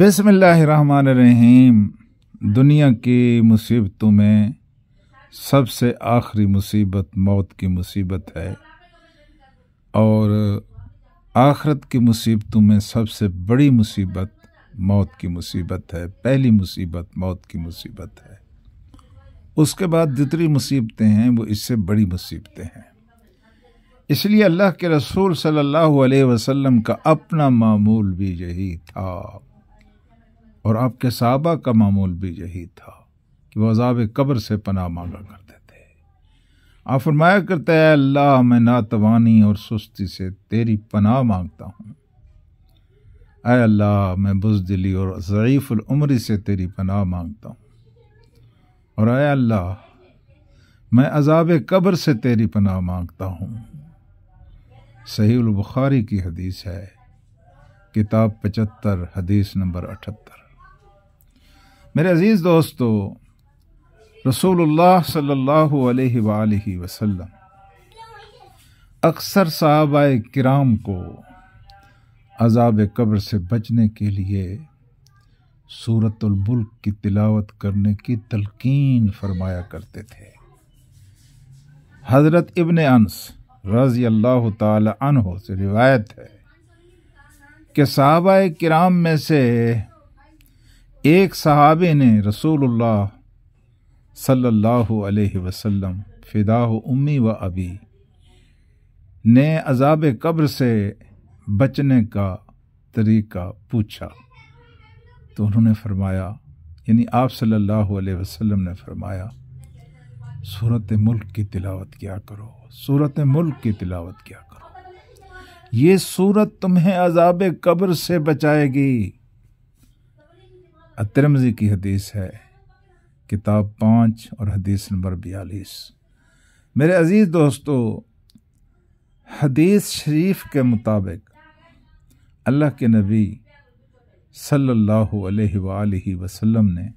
बिस्मिल्लाहिर्रहमानिर्रहीम। दुनिया की मुसीबतों में सबसे आखिरी मुसीबत मौत की मुसीबत है और आखिरत की मुसीबतों में सबसे बड़ी मुसीबत मौत की मुसीबत है। पहली मुसीबत मौत की मुसीबत है, उसके बाद जितनी मुसीबतें हैं वो इससे बड़ी मुसीबतें हैं। इसलिए अल्लाह के रसूल सल्लल्लाहु अलैहि वसल्लम का अपना मामूल भी यही था और आपके सहाबा का मामूल भी यही था कि वह अज़ाब कब्र से पनाह मांगा करते थे। आप फरमाया करते हैं, अल्लाह मैं नातवानी और सुस्ती से तेरी पनाह मांगता हूँ। ऐ अल्लाह मैं बुज़दिली और ज़ईफ़ुल उम्री से तेरी पनाह मांगता हूँ। और ऐ अल्लाह मैं अज़ाब कब्र से तेरी पनाह मांगता हूँ। सहीहुल बुखारी की हदीस है, किताब 75 हदीस नंबर 78। मेरे अजीज़ दोस्तों, रसूलुल्लाह सल्लल्लाहु अलैहि वसल्लम अक्सर सहाबाए किराम को अज़ाब कब्र से बचने के लिए सूरतुल मुल्क की तिलावत करने की तलकीन फरमाया करते थे। हज़रत इब्न अनस रज़ी अल्लाह ताला अन्हु से रिवायत है कि सहाबाए किराम में से एक सहाबी ने रसूलुल्लाह सल्लल्लाहु अलैहि वसल्लम फिदाहु उम्मी व अबी ने अज़ाब कब्र से बचने का तरीका पूछा तो उन्होंने फरमाया, यानी आप सल्लल्लाहु अलैहि वसल्लम ने फरमाया, सूरत मुल्क की तिलावत किया करो, सूरत मुल्क की तिलावत किया करो, ये सूरत तुम्हें अज़ाब कब्र से बचाएगी। तिरमिज़ी की हदीस है, किताब 5 और हदीस नंबर 42। मेरे अजीज़ दोस्तों, हदीस शरीफ के मुताबिक अल्लाह के नबी सल्लल्लाहु अलैहि वसल्लम ने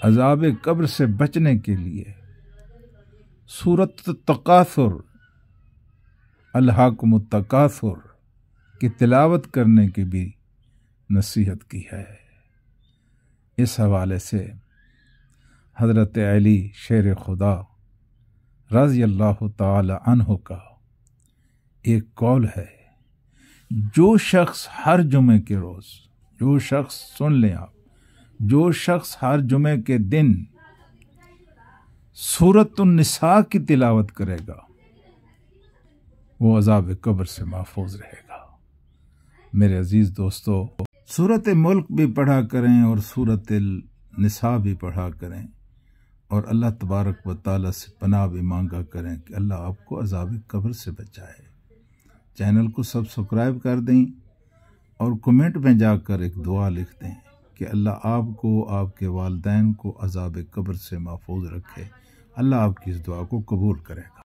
अज़ाब कब्र से बचने के लिए सूरत तकासुर अलहाकुमुत तकासुर की तिलावत करने की भी नसीहत की है। इस हवाले से हज़रत अली शेर खुदा रज़ी अल्लाह ताला अन्हु का एक कौल है, जो शख्स हर जुमे के रोज़, जो शख्स, सुन लें आप, जो शख्स हर जुमे के दिन सूरतुन निसा की तिलावत करेगा वो अज़ाब कब्र से महफूज रहेगा। मेरे अजीज़ दोस्तों, सूरत मुल्क भी पढ़ा करें और सूरत निसा भी पढ़ा करें और अल्लाह तबारक व तआला से पनाह भी मांगा करें कि अल्लाह आपको अज़ाब कब्र से बचाए। चैनल को सब्सक्राइब कर दें और कमेंट में जाकर एक दुआ लिख दें कि अल्लाह आपको, आपके वालिदैन को अज़ाब कब्र से महफूज रखे। अल्लाह आपकी इस दुआ को कबूल करेगा।